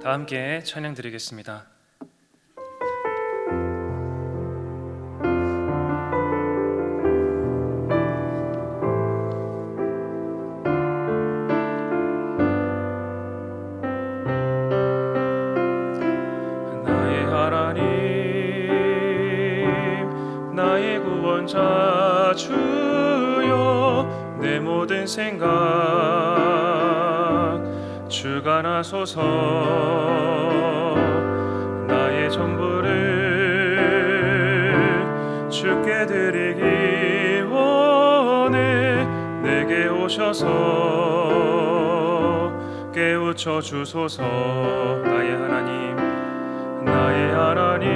다 함께 찬양 드리겠습니다. 나의 하나님, 나의 구원자 주여, 내 모든 생각 주관하소서. 나의 전부를 주께 드리기 원해. 내게 오셔서 깨우쳐 주소서. 나의 하나님, 나의 하나님,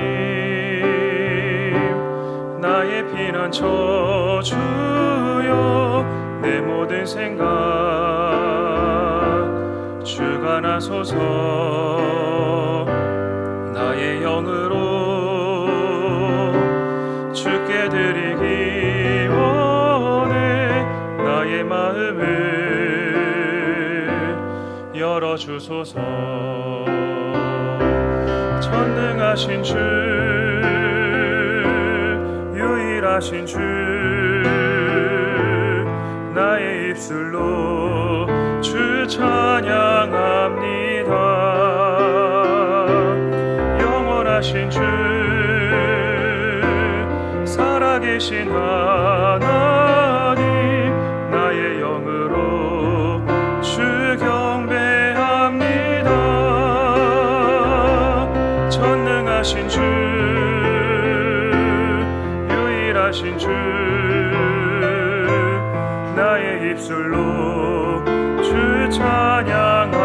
나의 피난처 주여, 내 모든 생각 주관하소서. 나의 영으로 주께 드리기 원해. 나의 마음을 열어주소서. 전능하신 주, 유일하신 주, 나의 입술로 주 찬양합니다. 영원하신 주, 살아계신 하나님, 나의 영으로 주 경배합니다. 전능하신 주, 유일하신 주, 나의 입술로 주 찬양합니다.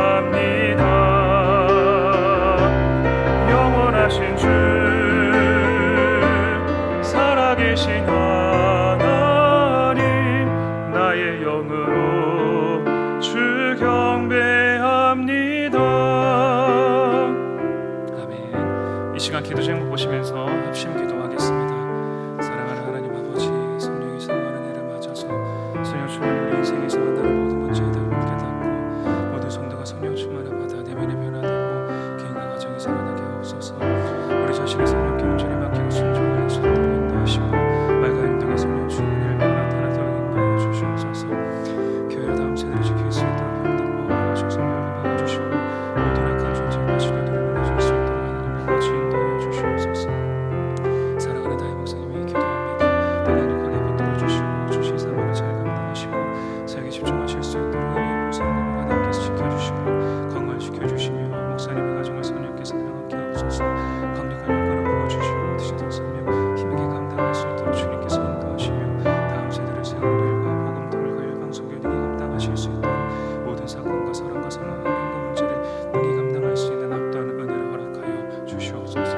영원하신 주, 살아계신 하나님, 나의 영으로 주 경배합니다. 아멘. 이 시간 기도 제목 보시면서 합심 기도하겠습니다. 사랑하는 하나님 아버지, 성령이 사모하는 애를 맞아서 성령 충만을 우리 인생에서 만나는 모든 문제에 답을 깨닫고 모든 성도가 성령 충만을 받아 내면이 변화되고 개인과 가정이 살아나게 하옵소서. 우리 자신의 성령께 온전히 맡기고 순종하여 수 있도록 인도하시고 말과 행동의 성령 충만을 나타나도록 인도하여 주시옵소서. 교회와 다음 세대를 지킬 수 있도록 평등 보호하시고 성령을 막아주시고 모든 악한 존재과 신호들을 무너질 수 있도록 하나님의 같이 인도하여 주시옵소서. 사랑하는 다혜 목사님이 기도합니다. 강력하게 붙들어 주시고 주신 사명을 잘 감당하시고 사역에 집중하실 수 있도록 은혜의 보상금을 하나님께서 지켜주시고 건강시켜주시며 목사님의 가정을 성령께서 평안케 하옵소서. 강력한 영광을 부어주시고 드시던 사명 힘있게 감당할 수 있도록 주님께서 인도하시며 다음 세대를 세우는 일과 복음 통일과 열방선교 능히 감당하실 수 있도록 모든 사건과 사랑과 상황 환경과 문제를 능히 감당할 수 있는 압도하는 은혜를 허락하여 주시옵소서.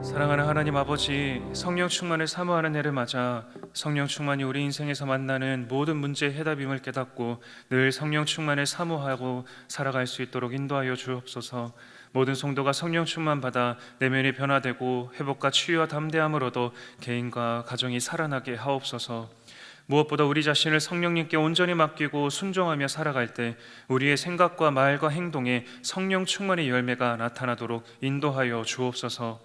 사랑하는 하나님 아버지, 성령 충만을 사모하는 해를 맞아 성령 충만이 우리 인생에서 만나는 모든 문제의 해답임을 깨닫고 늘 성령 충만을 사모하고 살아갈 수 있도록 인도하여 주옵소서. 모든 성도가 성령 충만 받아 내면이 변화되고 회복과 치유와 담대함으로도 개인과 가정이 살아나게 하옵소서. 무엇보다 우리 자신을 성령님께 온전히 맡기고 순종하며 살아갈 때 우리의 생각과 말과 행동에 성령 충만의 열매가 나타나도록 인도하여 주옵소서.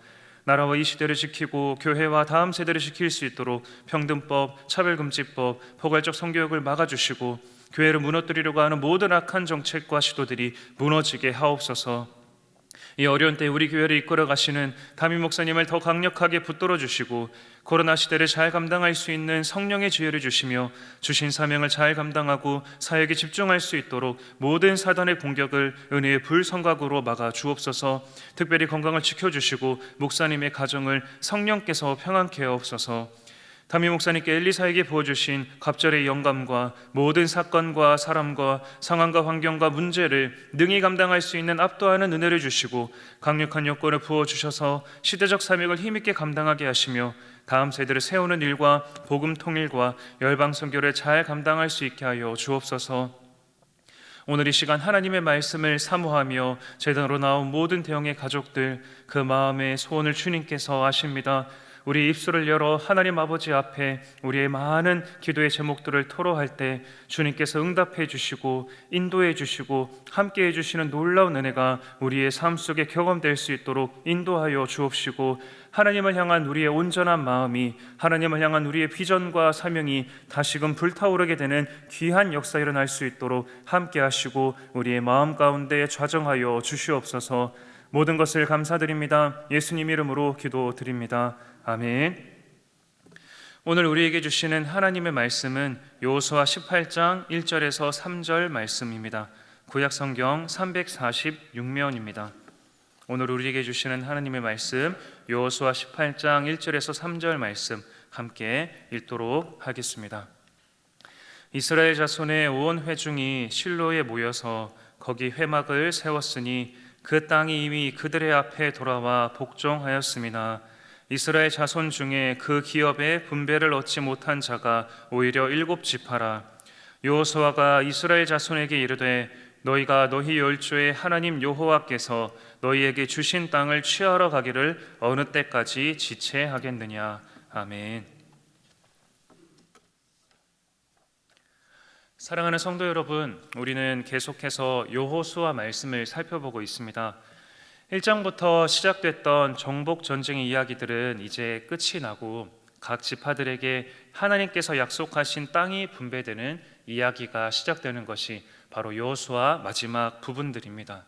나라와 이 시대를 지키고 교회와 다음 세대를 지킬 수 있도록 평등법, 차별금지법, 포괄적 성교육을 막아주시고 교회를 무너뜨리려고 하는 모든 악한 정책과 시도들이 무너지게 하옵소서. 이 어려운 때 우리 교회를 이끌어 가시는 담임 목사님을 더 강력하게 붙들어 주시고 코로나 시대를 잘 감당할 수 있는 성령의 지혜를 주시며 주신 사명을 잘 감당하고 사역에 집중할 수 있도록 모든 사단의 공격을 은혜의 불성각으로 막아 주옵소서. 특별히 건강을 지켜주시고 목사님의 가정을 성령께서 평안케 하옵소서. 담임 목사님께 엘리사에게 부어주신 갑절의 영감과 모든 사건과 사람과 상황과 환경과 문제를 능히 감당할 수 있는 압도하는 은혜를 주시고 강력한 여건을 부어주셔서 시대적 사명을 힘있게 감당하게 하시며 다음 세대를 세우는 일과 복음 통일과 열방 선교를 잘 감당할 수 있게 하여 주옵소서. 오늘 이 시간 하나님의 말씀을 사모하며 제단으로 나온 모든 대형의 가족들, 그 마음의 소원을 주님께서 아십니다. 우리 입술을 열어 하나님 아버지 앞에 우리의 많은 기도의 제목들을 토로할 때 주님께서 응답해 주시고 인도해 주시고 함께 해 주시는 놀라운 은혜가 우리의 삶 속에 경험될 수 있도록 인도하여 주옵시고, 하나님을 향한 우리의 온전한 마음이, 하나님을 향한 우리의 비전과 사명이 다시금 불타오르게 되는 귀한 역사 일어날 수 있도록 함께 하시고 우리의 마음 가운데 좌정하여 주시옵소서. 모든 것을 감사드립니다. 예수님 이름으로 기도드립니다. 아멘. 오늘 우리에게 주시는 하나님의 말씀은 여호수아 18장 1절에서 3절 말씀입니다. 구약 성경 346면입니다. 오늘 우리에게 주시는 하나님의 말씀 여호수아 18장 1절에서 3절 말씀 함께 읽도록 하겠습니다. 이스라엘 자손의 온 회중이 실로에 모여서 거기 회막을 세웠으니 그 땅이 이미 그들의 앞에 돌아와 복종하였음이나 이스라엘 자손 중에 그 기업에 분배를 얻지 못한 자가 오히려 7지파라. 여호수아가 이스라엘 자손에게 이르되 너희가 너희 열조의 하나님 여호와께서 너희에게 주신 땅을 취하러 가기를 어느 때까지 지체하겠느냐. 아멘. 사랑하는 성도 여러분, 우리는 계속해서 여호수아 말씀을 살펴보고 있습니다. 1장부터 시작됐던 정복 전쟁의 이야기들은 이제 끝이 나고 각 지파들에게 하나님께서 약속하신 땅이 분배되는 이야기가 시작되는 것이 바로 여호수아 마지막 부분들입니다.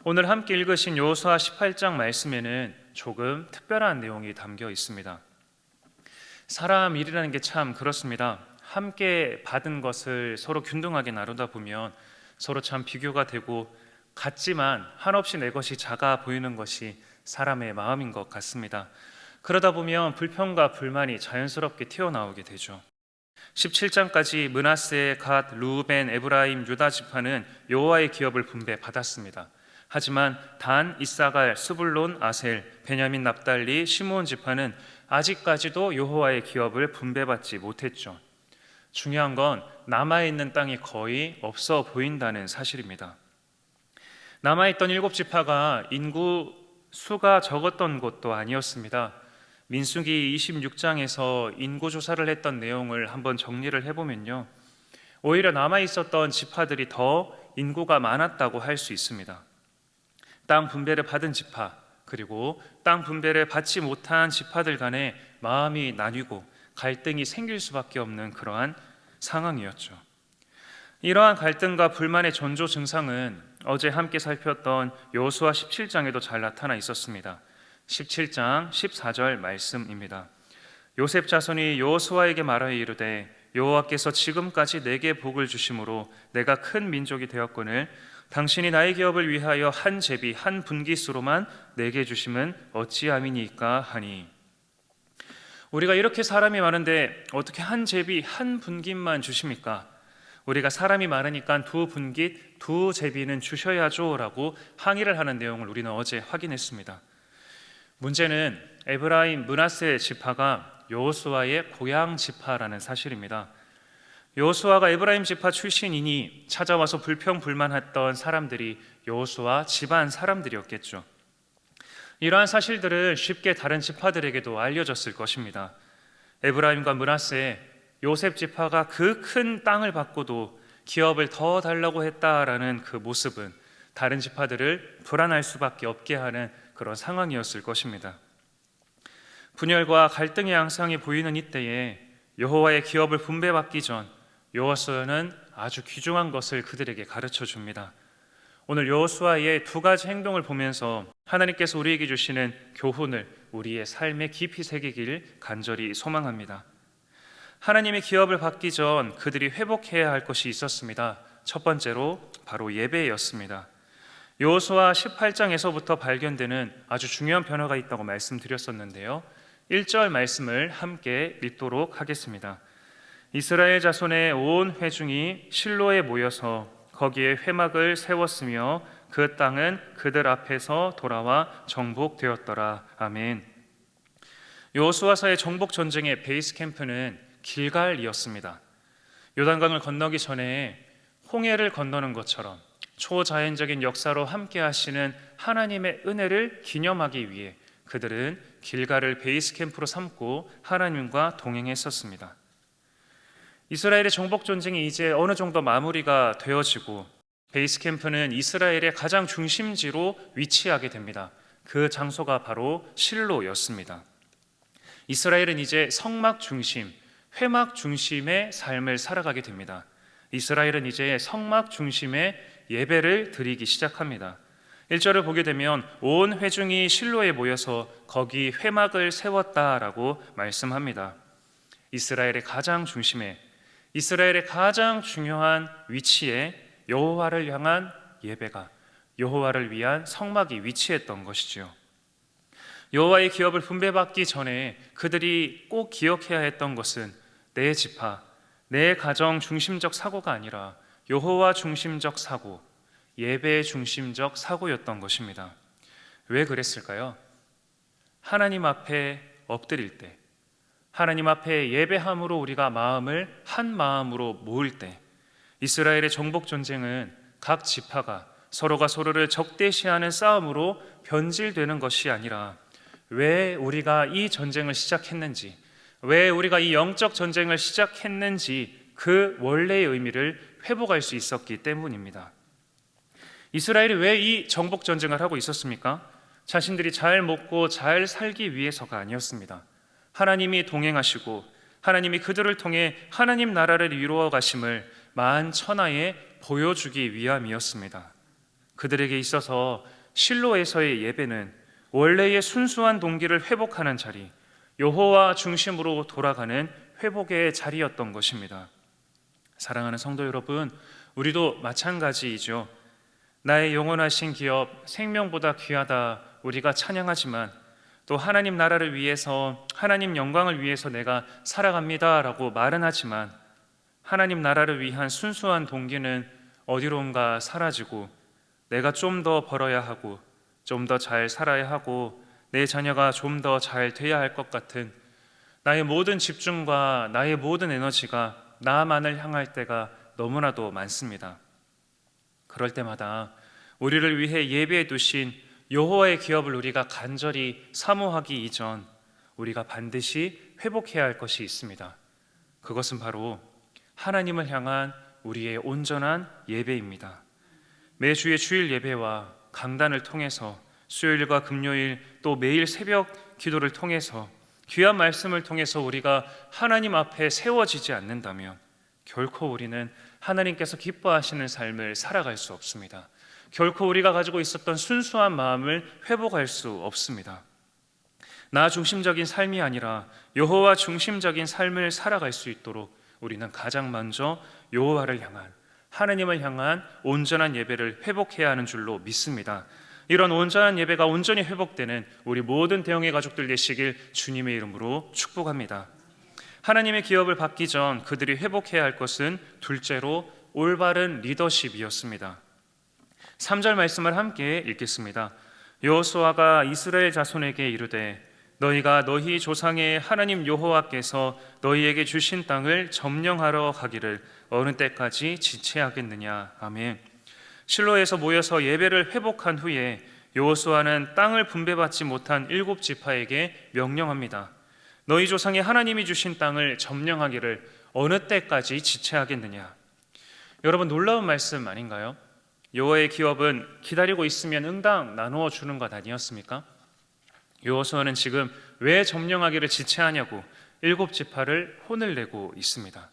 오늘 함께 읽으신 여호수아 18장 말씀에는 조금 특별한 내용이 담겨 있습니다. 사람 일이라는 게 참 그렇습니다. 함께 받은 것을 서로 균등하게 나누다 보면 서로 참 비교가 되고 같지만 한없이 내 것이 작아 보이는 것이 사람의 마음인 것 같습니다. 그러다 보면 불평과 불만이 자연스럽게 튀어나오게 되죠. 17장까지 므낫세, 갓, 루벤, 에브라임, 유다 지파는 여호와의 기업을 분배받았습니다. 하지만 단, 이사갈, 스불론, 아셀, 베냐민, 납달리, 시므온 지파는 아직까지도 여호와의 기업을 분배받지 못했죠. 중요한 건 남아있는 땅이 거의 없어 보인다는 사실입니다. 남아있던 7지파가 인구 수가 적었던 것도 아니었습니다. 민수기 26장에서 인구조사를 했던 내용을 한번 정리를 해보면요, 오히려 남아있었던 지파들이 더 인구가 많았다고 할 수 있습니다. 땅 분배를 받은 지파, 그리고 땅 분배를 받지 못한 지파들 간에 마음이 나뉘고 갈등이 생길 수밖에 없는 그러한 상황이었죠. 이러한 갈등과 불만의 전조 증상은 어제 함께 살폈던 여호수아 17장에도 잘 나타나 있었습니다. 17장 14절 말씀입니다. 요셉 자손이 여호수아에게 말하여 이르되 여호와께서 지금까지 내게 복을 주심으로 내가 큰 민족이 되었거늘 당신이 나의 기업을 위하여 한 제비 한 분깃으로만 내게 주심은 어찌함이니까 하니. 우리가 이렇게 사람이 많은데 어떻게 한 제비 한 분깃만 주십니까? 우리가 사람이 많으니까 두 분깃 두 제비는 주셔야죠 라고 항의를 하는 내용을 우리는 어제 확인했습니다. 문제는 에브라임 므낫세 지파가 여호수아의 고향 지파라는 사실입니다. 여호수아가 에브라임 지파 출신이니 찾아와서 불평불만했던 사람들이 여호수아 집안 사람들이었겠죠. 이러한 사실들은 쉽게 다른 지파들에게도 알려졌을 것입니다. 에브라임과 므낫세, 요셉 지파가 그 큰 땅을 받고도 기업을 더 달라고 했다라는 그 모습은 다른 지파들을 불안할 수밖에 없게 하는 그런 상황이었을 것입니다. 분열과 갈등의 양상이 보이는 이때에 여호와의 기업을 분배받기 전 여호수아는 아주 귀중한 것을 그들에게 가르쳐 줍니다. 오늘 여호수아의 두 가지 행동을 보면서 하나님께서 우리에게 주시는 교훈을 우리의 삶에 깊이 새기길 간절히 소망합니다. 하나님의 기업을 받기 전 그들이 회복해야 할 것이 있었습니다. 첫 번째로 바로 예배였습니다. 여호수아 18장에서부터 발견되는 아주 중요한 변화가 있다고 말씀드렸었는데요. 1절 말씀을 함께 읽도록 하겠습니다. 이스라엘 자손의 온 회중이 실로에 모여서 거기에 회막을 세웠으며 그 땅은 그들 앞에서 돌아와 정복되었더라. 아멘. 여호수아서의 정복 전쟁의 베이스 캠프는 길갈이었습니다. 요단강을 건너기 전에 홍해를 건너는 것처럼 초자연적인 역사로 함께 하시는 하나님의 은혜를 기념하기 위해 그들은 길갈을 베이스 캠프로 삼고 하나님과 동행했었습니다. 이스라엘의 정복 전쟁이 이제 어느 정도 마무리가 되어지고 베이스 캠프는 이스라엘의 가장 중심지로 위치하게 됩니다. 그 장소가 바로 실로였습니다. 이스라엘은 이제 성막 중심, 회막 중심의 삶을 살아가게 됩니다. 이스라엘은 이제 성막 중심의 예배를 드리기 시작합니다. 1절을 보게 되면 온 회중이 실로에 모여서 거기 회막을 세웠다라고 말씀합니다. 이스라엘의 가장 중심에, 이스라엘의 가장 중요한 위치에 여호와를 향한 예배가, 여호와를 위한 성막이 위치했던 것이지요. 여호와의 기업을 분배받기 전에 그들이 꼭 기억해야 했던 것은 내 지파, 내 가정 중심적 사고가 아니라 여호와 중심적 사고, 예배 중심적 사고였던 것입니다. 왜 그랬을까요? 하나님 앞에 엎드릴 때, 하나님 앞에 예배함으로 우리가 마음을 한 마음으로 모을 때, 이스라엘의 정복 전쟁은 각 지파가 서로가 서로를 적대시하는 싸움으로 변질되는 것이 아니라 왜 우리가 이 전쟁을 시작했는지, 왜 우리가 이 영적 전쟁을 시작했는지 그 원래의 의미를 회복할 수 있었기 때문입니다. 이스라엘이 왜 이 정복 전쟁을 하고 있었습니까? 자신들이 잘 먹고 잘 살기 위해서가 아니었습니다. 하나님이 동행하시고 하나님이 그들을 통해 하나님 나라를 이루어 가심을 만천하에 보여주기 위함이었습니다. 그들에게 있어서 실로에서의 예배는 원래의 순수한 동기를 회복하는 자리, 여호와 중심으로 돌아가는 회복의 자리였던 것입니다. 사랑하는 성도 여러분, 우리도 마찬가지이죠. 나의 영원하신 기업, 생명보다 귀하다 우리가 찬양하지만 또 하나님 나라를 위해서, 하나님 영광을 위해서 내가 살아갑니다라고 말은 하지만 하나님 나라를 위한 순수한 동기는 어디론가 사라지고 내가 좀 더 벌어야 하고 좀 더 잘 살아야 하고 내 자녀가 좀 더 잘 돼야 할 것 같은 나의 모든 집중과 나의 모든 에너지가 나만을 향할 때가 너무나도 많습니다. 그럴 때마다 우리를 위해 예배해 두신 여호와의 기업을 우리가 간절히 사모하기 이전 우리가 반드시 회복해야 할 것이 있습니다. 그것은 바로 하나님을 향한 우리의 온전한 예배입니다. 매주의 주일 예배와 강단을 통해서 수요일과 금요일 또 매일 새벽 기도를 통해서 귀한 말씀을 통해서 우리가 하나님 앞에 세워지지 않는다면 결코 우리는 하나님께서 기뻐하시는 삶을 살아갈 수 없습니다. 결코 우리가 가지고 있었던 순수한 마음을 회복할 수 없습니다. 나 중심적인 삶이 아니라 여호와 중심적인 삶을 살아갈 수 있도록 우리는 가장 먼저 여호와를 향한, 하나님을 향한 온전한 예배를 회복해야 하는 줄로 믿습니다. 이런 온전한 예배가 온전히 회복되는 우리 모든 대형의 가족들 되시길 주님의 이름으로 축복합니다. 하나님의 기업을 받기 전 그들이 회복해야 할 것은 둘째로 올바른 리더십이었습니다. 3절 말씀을 함께 읽겠습니다. 여호수아가 이스라엘 자손에게 이르되 너희가 너희 조상의 하나님 여호와께서 너희에게 주신 땅을 점령하러 가기를 어느 때까지 지체하겠느냐. 아멘. 실로에서 모여서 예배를 회복한 후에 여호수아는 땅을 분배받지 못한 7지파에게 명령합니다. 너희 조상의 하나님이 주신 땅을 점령하기를 어느 때까지 지체하겠느냐. 여러분, 놀라운 말씀 아닌가요? 여호와의 기업은 기다리고 있으면 응당 나누어 주는 것 아니었습니까? 여호수아는 지금 왜 점령하기를 지체하냐고 7지파를 혼을 내고 있습니다.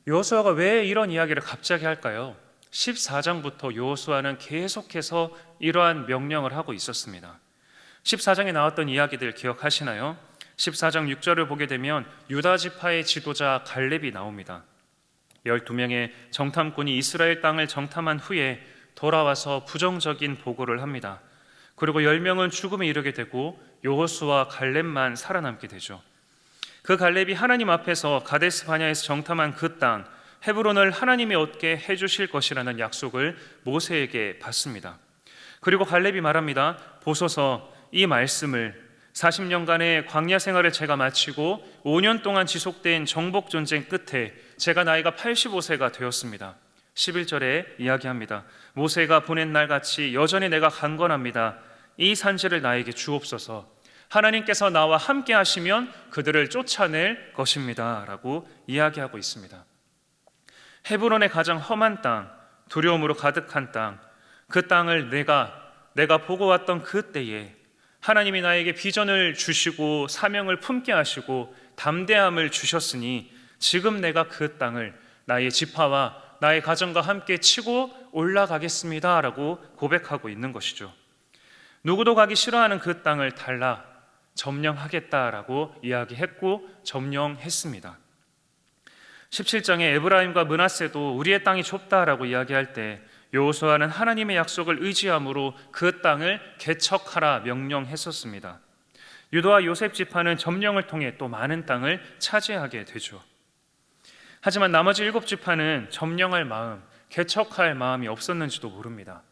여호수아가 왜 이런 이야기를 갑자기 할까요? 14장부터 여호수아는 계속해서 이러한 명령을 하고 있었습니다. 14장에 나왔던 이야기들 기억하시나요? 14장 6절을 보게 되면 유다 지파의 지도자 갈렙이 나옵니다. 12명의 정탐꾼이 이스라엘 땅을 정탐한 후에 돌아와서 부정적인 보고를 합니다. 그리고 10명은 죽음에 이르게 되고 여호수아와 갈렙만 살아남게 되죠. 그 갈렙이 하나님 앞에서 가데스 바냐에서 정탐한 그 땅 헤브론을 하나님이 얻게 해주실 것이라는 약속을 모세에게 받습니다. 그리고 갈렙이 말합니다. 보소서, 이 말씀을 40년간의 광야 생활을 제가 마치고 5년 동안 지속된 정복 전쟁 끝에 제가 나이가 85세가 되었습니다. 11절에 이야기합니다. 모세가 보낸 날 같이 여전히 내가 강건합니다. 이 산지를 나에게 주옵소서. 하나님께서 나와 함께 하시면 그들을 쫓아낼 것입니다 라고 이야기하고 있습니다. 헤브론의 가장 험한 땅, 두려움으로 가득한 땅, 그 땅을 내가 보고 왔던 그 때에 하나님이 나에게 비전을 주시고 사명을 품게 하시고 담대함을 주셨으니 지금 내가 그 땅을 나의 지파와 나의 가정과 함께 치고 올라가겠습니다 라고 고백하고 있는 것이죠. 누구도 가기 싫어하는 그 땅을 달라 점령하겠다라고 이야기했고 점령했습니다. 17장에 에브라임과 므낫세도 우리의 땅이 좁다라고 이야기할 때 여호수아는 하나님의 약속을 의지함으로 그 땅을 개척하라 명령했었습니다. 유다와 요셉 지파는 점령을 통해 또 많은 땅을 차지하게 되죠. 하지만 나머지 7지파는 점령할 마음, 개척할 마음이 없었는지도 모릅니다.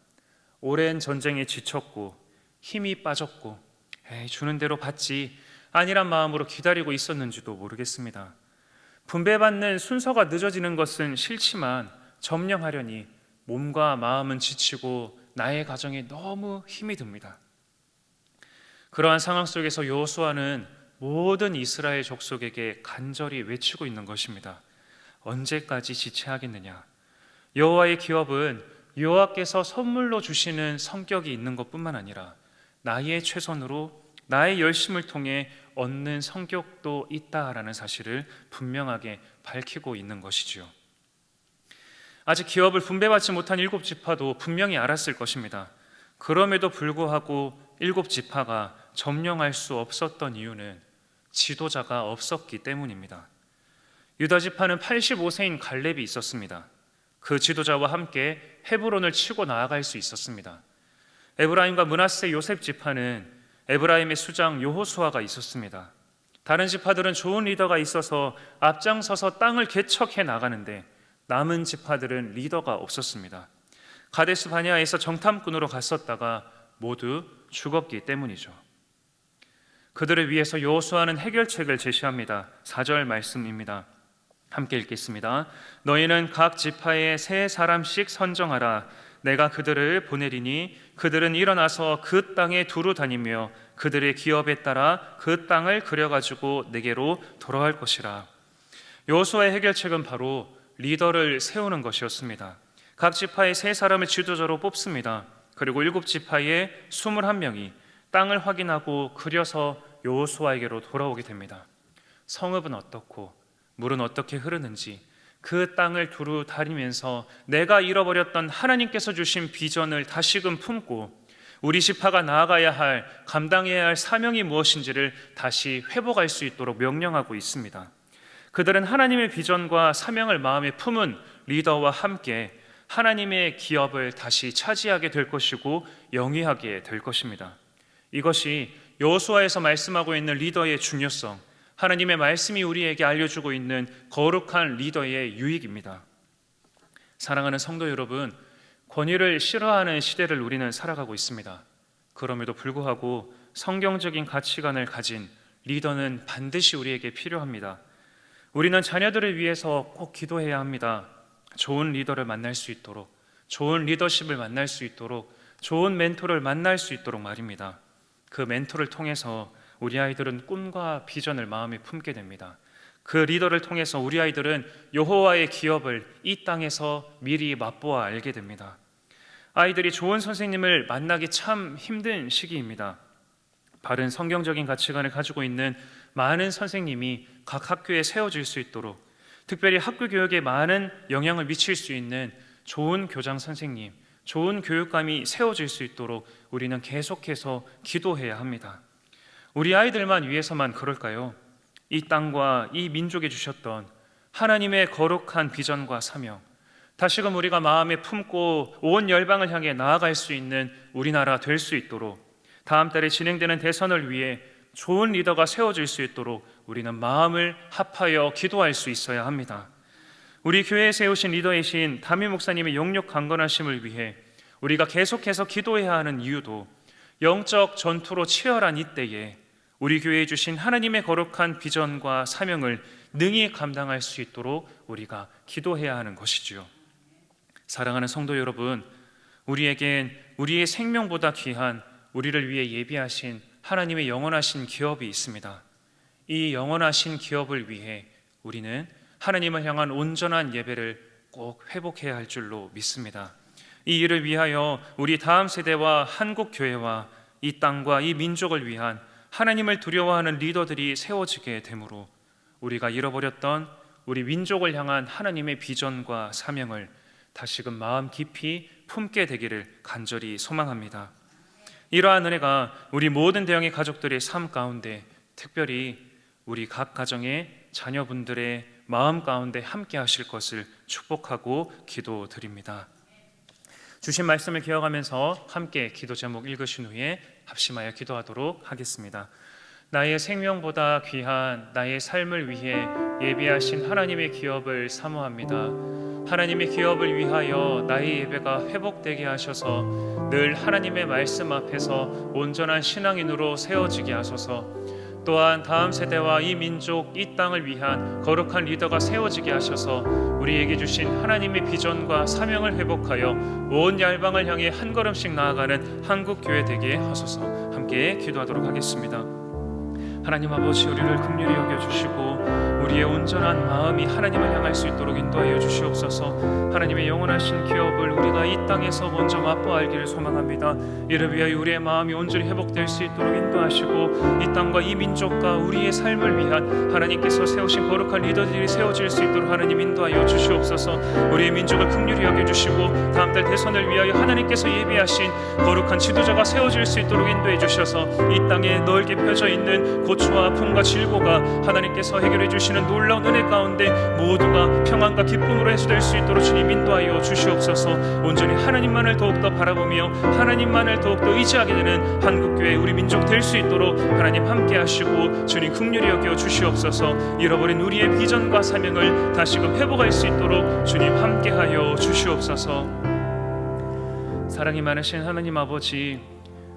오랜 전쟁에 지쳤고 힘이 빠졌고 주는 대로 받지 아니란 마음으로 기다리고 있었는지도 모르겠습니다. 분배받는 순서가 늦어지는 것은 싫지만 점령하려니 몸과 마음은 지치고 나의 가정에 너무 힘이 듭니다. 그러한 상황 속에서 여호수아는 모든 이스라엘 족속에게 간절히 외치고 있는 것입니다. 언제까지 지체하겠느냐? 여호와의 기업은 여호와께서 선물로 주시는 성격이 있는 것뿐만 아니라 나의 최선으로 나의 열심을 통해 얻는 성격도 있다라는 사실을 분명하게 밝히고 있는 것이지요. 아직 기업을 분배받지 못한 7지파도 분명히 알았을 것입니다. 그럼에도 불구하고 7지파가 점령할 수 없었던 이유는 지도자가 없었기 때문입니다. 유다 지파는 85세인 갈렙이 있었습니다. 그 지도자와 함께 헤브론을 치고 나아갈 수 있었습니다. 에브라임과 므낫세 요셉 지파는 에브라임의 수장 여호수아가 있었습니다. 다른 지파들은 좋은 리더가 있어서 앞장서서 땅을 개척해 나가는데 남은 지파들은 리더가 없었습니다. 가데스 바네아에서 정탐꾼으로 갔었다가 모두 죽었기 때문이죠. 그들을 위해서 여호수아는 해결책을 제시합니다. 4절 말씀입니다. 함께 읽겠습니다. 너희는 각 지파에 3사람씩 선정하라. 내가 그들을 보내리니 그들은 일어나서 그 땅에 두루 다니며 그들의 기업에 따라 그 땅을 그려가지고 내게로 돌아갈 것이라. 여호수아의 해결책은 바로 리더를 세우는 것이었습니다. 각 지파에 3사람을 지도자로 뽑습니다. 그리고 7지파에 21명이 땅을 확인하고 그려서 여호수아에게로 돌아오게 됩니다. 성읍은 어떻고 물은 어떻게 흐르는지 그 땅을 두루 다니면서 내가 잃어버렸던 하나님께서 주신 비전을 다시금 품고 우리 지파가 나아가야 할, 감당해야 할 사명이 무엇인지를 다시 회복할 수 있도록 명령하고 있습니다. 그들은 하나님의 비전과 사명을 마음에 품은 리더와 함께 하나님의 기업을 다시 차지하게 될 것이고 영위하게 될 것입니다. 이것이 여호수아에서 말씀하고 있는 리더의 중요성, 하나님의 말씀이 우리에게 알려주고 있는 거룩한 리더의 유익입니다. 사랑하는 성도 여러분, 권위를 싫어하는 시대를 우리는 살아가고 있습니다. 그럼에도 불구하고 성경적인 가치관을 가진 리더는 반드시 우리에게 필요합니다. 우리는 자녀들을 위해서 꼭 기도해야 합니다. 좋은 리더를 만날 수 있도록, 좋은 리더십을 만날 수 있도록, 좋은 멘토를 만날 수 있도록 말입니다. 그 멘토를 통해서 우리 아이들은 꿈과 비전을 마음에 품게 됩니다. 그 리더를 통해서 우리 아이들은 여호와의 기업을 이 땅에서 미리 맛보아 알게 됩니다. 아이들이 좋은 선생님을 만나기 참 힘든 시기입니다. 바른 성경적인 가치관을 가지고 있는 많은 선생님이 각 학교에 세워질 수 있도록, 특별히 학교 교육에 많은 영향을 미칠 수 있는 좋은 교장 선생님, 좋은 교육감이 세워질 수 있도록 우리는 계속해서 기도해야 합니다. 우리 아이들만 위해서만 그럴까요? 이 땅과 이 민족에 주셨던 하나님의 거룩한 비전과 사명, 다시금 우리가 마음에 품고 온 열방을 향해 나아갈 수 있는 우리나라 될 수 있도록, 다음 달에 진행되는 대선을 위해 좋은 리더가 세워질 수 있도록 우리는 마음을 합하여 기도할 수 있어야 합니다. 우리 교회에 세우신 리더이신 담임 목사님의 영력 강건하심을 위해 우리가 계속해서 기도해야 하는 이유도 영적 전투로 치열한 이때에 우리 교회에 주신 하나님의 거룩한 비전과 사명을 능히 감당할 수 있도록 우리가 기도해야 하는 것이지요. 사랑하는 성도 여러분, 우리에겐 우리의 생명보다 귀한 우리를 위해 예비하신 하나님의 영원하신 기업이 있습니다. 이 영원하신 기업을 위해 우리는 하나님을 향한 온전한 예배를 꼭 회복해야 할 줄로 믿습니다. 이 일을 위하여 우리 다음 세대와 한국 교회와 이 땅과 이 민족을 위한 하나님을 두려워하는 리더들이 세워지게 되므로 우리가 잃어버렸던 우리 민족을 향한 하나님의 비전과 사명을 다시금 마음 깊이 품게 되기를 간절히 소망합니다. 이러한 은혜가 우리 모든 대형의 가족들의 삶 가운데, 특별히 우리 각 가정의 자녀분들의 마음 가운데 함께 하실 것을 축복하고 기도드립니다. 주신 말씀을 기억하면서 함께 기도 제목 읽으신 후에 합심하여 기도하도록 하겠습니다. 나의 생명보다 귀한 나의 삶을 위해 예비하신 하나님의 기업을 사모합니다. 하나님의 기업을 위하여 나의 예배가 회복되게 하셔서 늘 하나님의 말씀 앞에서 온전한 신앙인으로 세워지게 하소서. 또한 다음 세대와 이 민족, 이 땅을 위한 거룩한 리더가 세워지게 하셔서 우리에게 주신 하나님의 비전과 사명을 회복하여 온 열방을 향해 한 걸음씩 나아가는 한국교회 되게 하소서. 함께 기도하도록 하겠습니다. 하나님 아버지, 우리를 긍휼히 여겨주시고 우리의 온전한 마음이 하나님을 향할 수 있도록 인도하여 주시옵소서. 하나님의 영원하신 기업을 우리가 이 땅에서 먼저 맛보아 알기를 소망합니다. 이를 위하여 우리의 마음이 온전히 회복될 수 있도록 인도하시고 이 땅과 이 민족과 우리의 삶을 위한 하나님께서 세우신 거룩한 리더들이 세워질 수 있도록 하나님 인도하여 주시옵소서. 우리의 민족을 긍휼히 여겨주시고 다음 달 대선을 위하여 하나님께서 예비하신 거룩한 지도자가 세워질 수 있도록 인도해 주셔서 이 땅에 넓게 펴져 있는 고초와 아픔과 질고가 하나님께서 해결해 주시는 놀라운 은혜 가운데 모두가 평안과 기쁨으로 해소될 수 있도록 주님 인도하여 주시옵소서. 온전히 하나님만을 더욱더 바라보며 하나님만을 더욱더 의지하게 되는 한국교회 우리 민족 될 수 있도록 하나님 함께 하시고 주님 긍휼히 여겨 주시옵소서. 잃어버린 우리의 비전과 사명을 다시금 회복할 수 있도록 주님 함께하여 주시옵소서. 사랑이 많으신 하나님 아버지,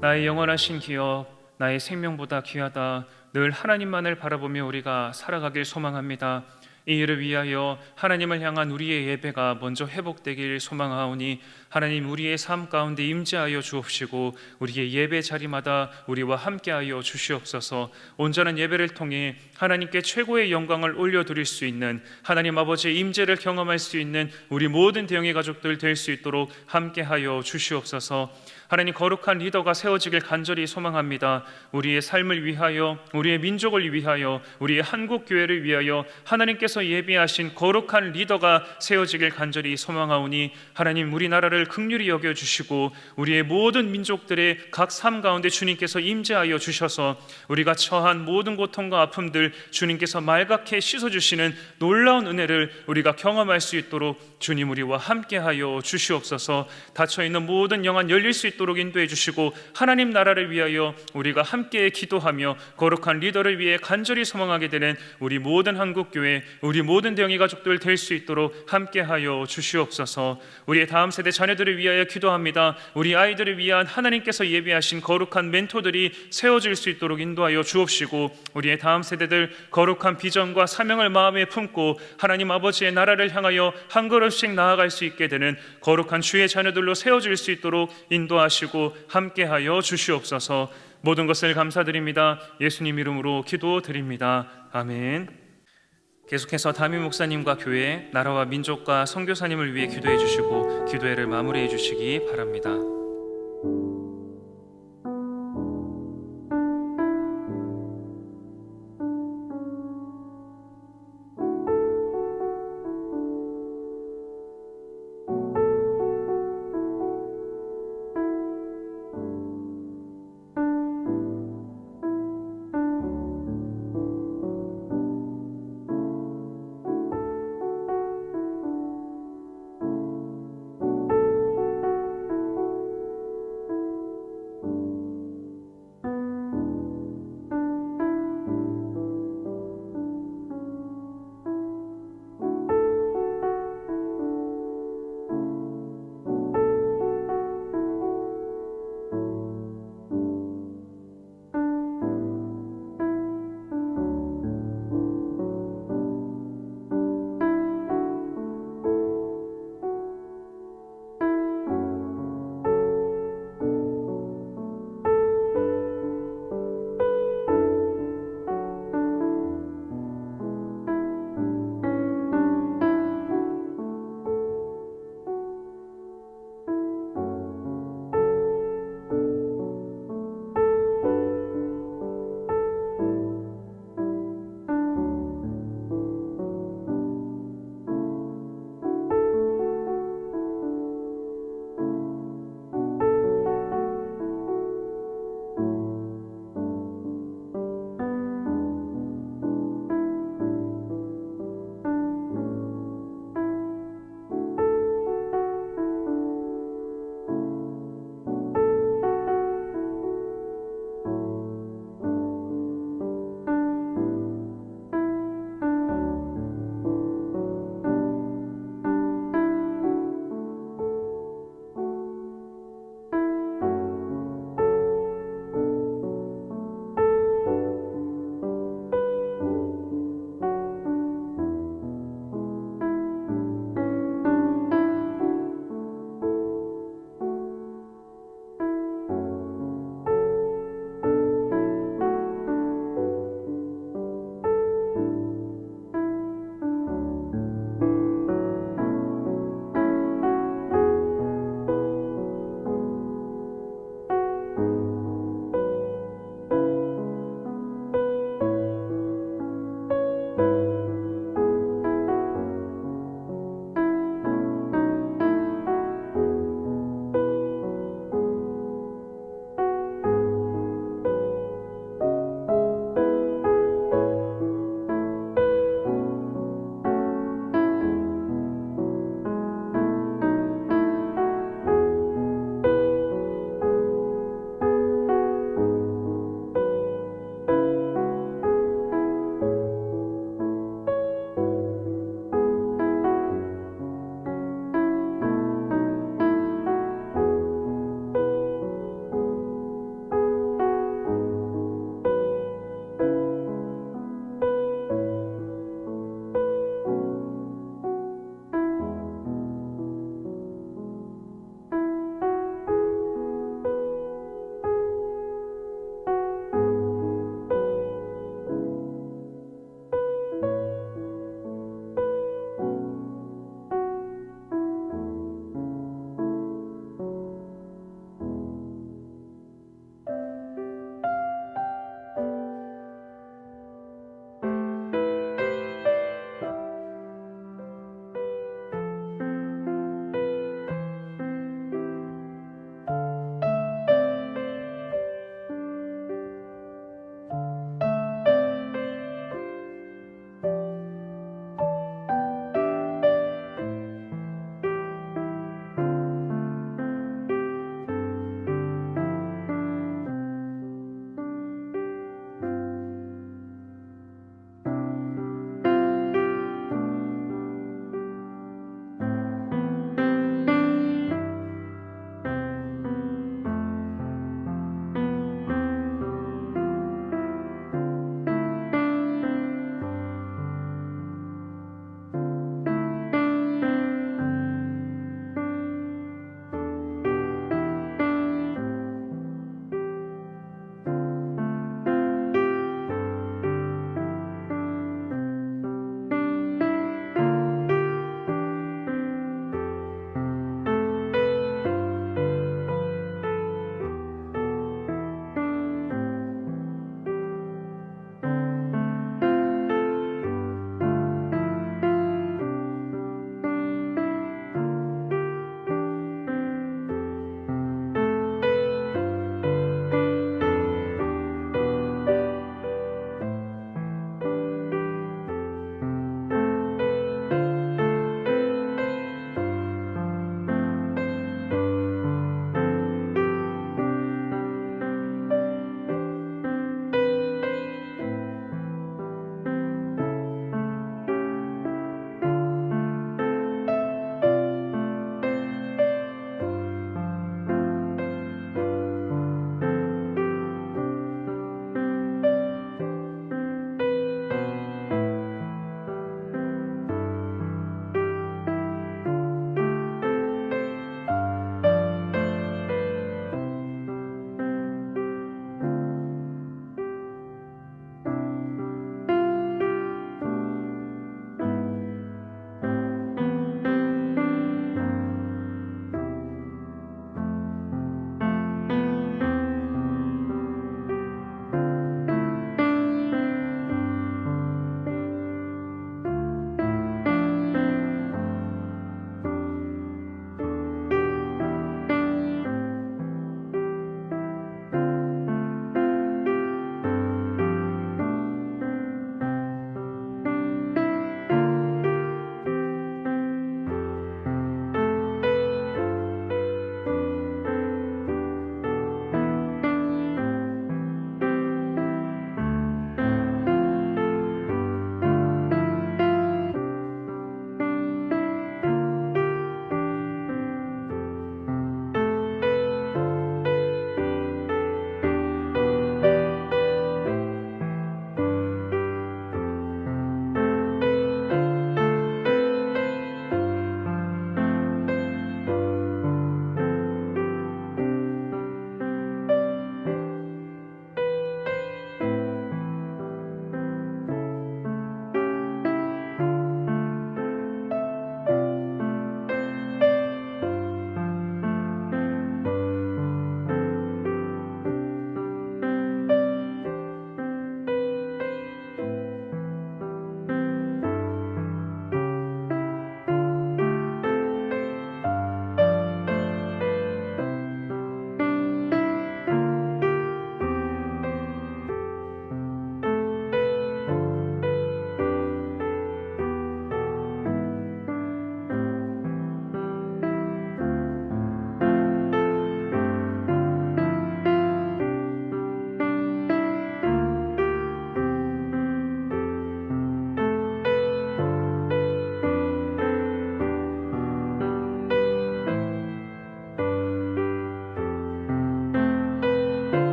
나의 영원하신 기업, 나의 생명보다 귀하다, 늘 하나님만을 바라보며 우리가 살아가길 소망합니다. 이 일을 위하여 하나님을 향한 우리의 예배가 먼저 회복되길 소망하오니 하나님 우리의 삶 가운데 임재하여 주옵시고 우리의 예배 자리마다 우리와 함께하여 주시옵소서. 온전한 예배를 통해 하나님께 최고의 영광을 올려드릴 수 있는 하나님 아버지의 임재를 경험할 수 있는 우리 모든 대형의 가족들 될 수 있도록 함께하여 주시옵소서. 하나님 거룩한 리더가 세워지길 간절히 소망합니다. 우리의 삶을 위하여, 우리의 민족을 위하여, 우리의 한국교회를 위하여 하나님께서 예비하신 거룩한 리더가 세워지길 간절히 소망하오니 하나님 우리나라를 긍휼히 여겨주시고 우리의 모든 민족들의 각 삶 가운데 주님께서 임재하여 주셔서 우리가 처한 모든 고통과 아픔들 주님께서 말갛게 씻어주시는 놀라운 은혜를 우리가 경험할 수 있도록 주님 우리와 함께하여 주시옵소서. 닫혀있는 모든 영안 열릴 수 있도록 인도해 주시고 하나님 나라를 위하여 우리가 함께 기도하며 거룩한 리더를 위해 간절히 소망하게 되는 우리 모든 한국교회, 우리 모든 대형의 가족들 될 수 있도록 함께하여 주시옵소서. 우리의 다음 세대 자녀들을 위하여 기도합니다. 우리 아이들을 위한 하나님께서 예비하신 거룩한 멘토들이 세워질 수 있도록 인도하여 주옵시고 우리의 다음 세대들 거룩한 비전과 사명을 마음에 품고 하나님 아버지의 나라를 향하여 한 걸음씩 나아갈 수 있게 되는 거룩한 주의 자녀들로 세워질 수 있도록 인도하시고 함께하여 주시옵소서. 모든 것을 감사드립니다. 예수님 이름으로 기도드립니다. 아멘. 계속해서 담임 목사님과 교회, 나라와 민족과 선교사님을 위해 기도해 주시고 기도회를 마무리해 주시기 바랍니다.